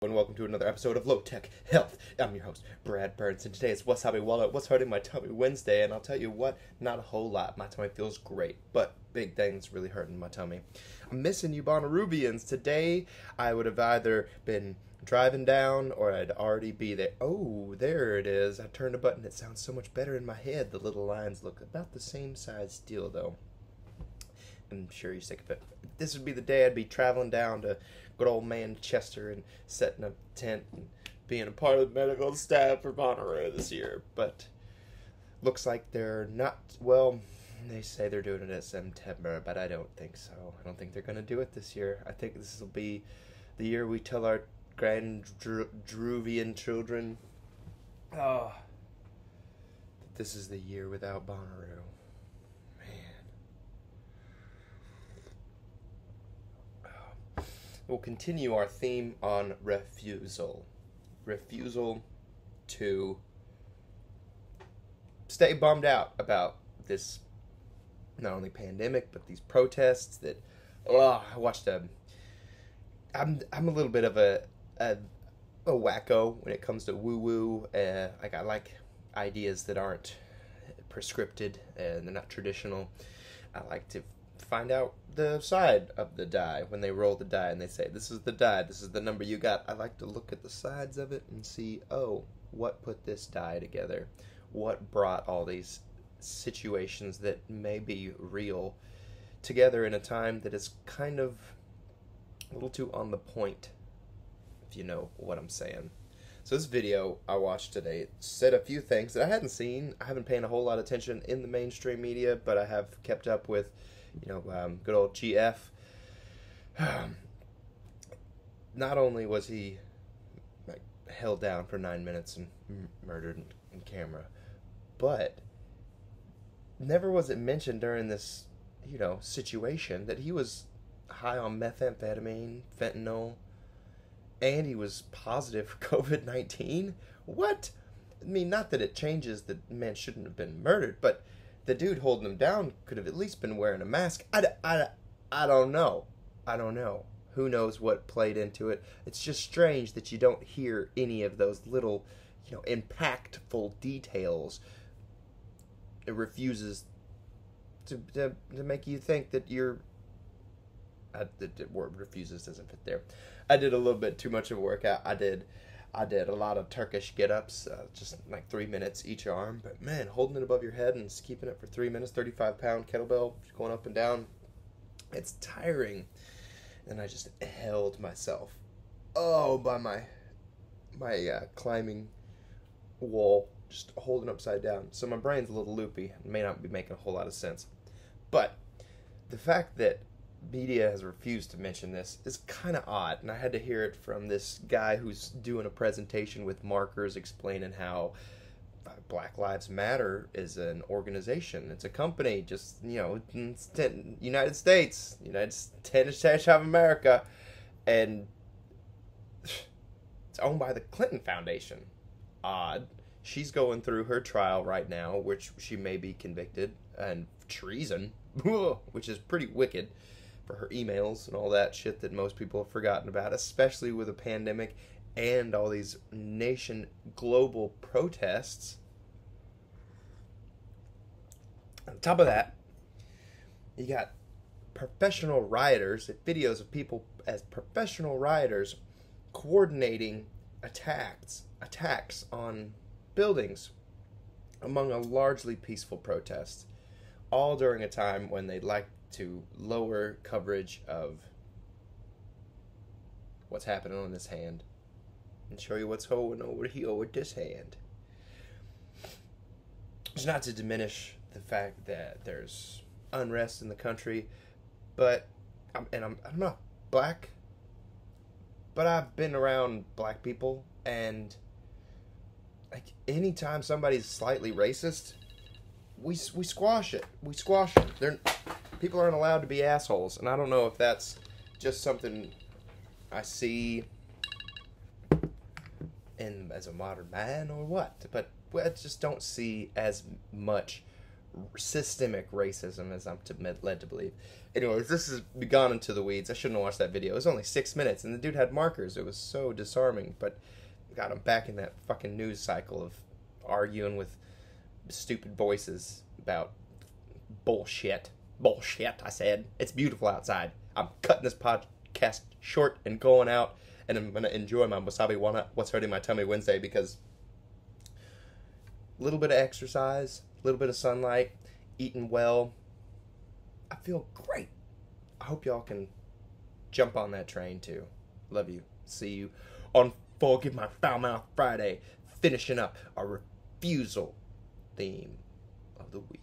And welcome to another episode of Low Tech Health. I'm your host, Brad Burns, and today is Wasabi Walnut, What's Hurting My Tummy Wednesday, and I'll tell you what, not a whole lot. My tummy feels great, but big things really hurting my tummy. I'm missing you Bonnerubians. Today, I would have either been driving down or I'd already be there. Oh, there it is. I turned a button. It sounds so much better in my head. The little lines look about the same size still, though. I'm sure you're sick of it. This would be the day I'd be traveling down to good old Manchester and setting up a tent and being a part of the medical staff for Bonnaroo this year. But looks like they're not, well, they say they're doing it in September, but I don't think so. I don't think they're going to do it this year. I think this will be the year we tell our Druvian children, that this is the year without Bonnaroo. We'll continue our theme on refusal. Refusal to stay bummed out about this, not only pandemic, but these protests that, I watched I'm a little bit of a wacko when it comes to woo-woo. Like, I like ideas that aren't prescripted and they're not traditional. I like to find out the side of the die when they roll the die and they say, this is the die, this is the number you got. I like to look at the sides of it and see, what put this die together? What brought all these situations that may be real together in a time that is kind of a little too on the point, if you know what I'm saying. So this video I watched today said a few things that I hadn't seen. I haven't paid a whole lot of attention in the mainstream media, but I have kept up with good old GF. Not only was he held down for 9 minutes and murdered in camera, but never was it mentioned during this, situation that he was high on methamphetamine, fentanyl, and he was positive for COVID-19. What? I mean, not that it changes that the man shouldn't have been murdered, but the dude holding him down could have at least been wearing a mask. I don't know. I don't know. Who knows what played into it. It's just strange that you don't hear any of those little, impactful details. It refuses to make you think that you're... the word refuses doesn't fit there. I did a little bit too much of a workout. I did a lot of Turkish get-ups, just like 3 minutes each arm. But man, holding it above your head and just keeping it for 3 minutes, 35-pound kettlebell, going up and down, it's tiring. And I just held myself, by my climbing wall, just holding upside down. So my brain's a little loopy. It may not be making a whole lot of sense. But the fact that media has refused to mention this is kind of odd, and I had to hear it from this guy who's doing a presentation with markers explaining how Black Lives Matter is an organization. It's a company, just, United States of America, and it's owned by the Clinton Foundation. Odd. She's going through her trial right now, which she may be convicted, and treason, which is pretty wicked, for her emails and all that shit that most people have forgotten about, especially with a pandemic and all these global protests. On top of that, you got professional rioters, videos of people as professional rioters coordinating attacks on buildings among a largely peaceful protest, all during a time when they'd like to lower coverage of what's happening on this hand and show you what's going over here with this hand. It's not to diminish the fact that there's unrest in the country, but I'm not black, but I've been around black people, and like anytime somebody's slightly racist, we squash it. We squash them. People aren't allowed to be assholes, and I don't know if that's just something I see as a modern man or what, but I just don't see as much systemic racism, as I'm led to believe. Anyways, this has gone into the weeds. I shouldn't have watched that video. It was only 6 minutes, and the dude had markers. It was so disarming, but got him back in that fucking news cycle of arguing with stupid voices about bullshit. Bullshit, I said. It's beautiful outside. I'm cutting this podcast short and going out, and I'm going to enjoy my Wasabi Walnut What's Hurting My Tummy Wednesday, because a little bit of exercise, a little bit of sunlight, eating well, I feel great. I hope y'all can jump on that train too. Love you. See you on Forgive My Foul Mouth Friday, finishing up our refusal theme of the week.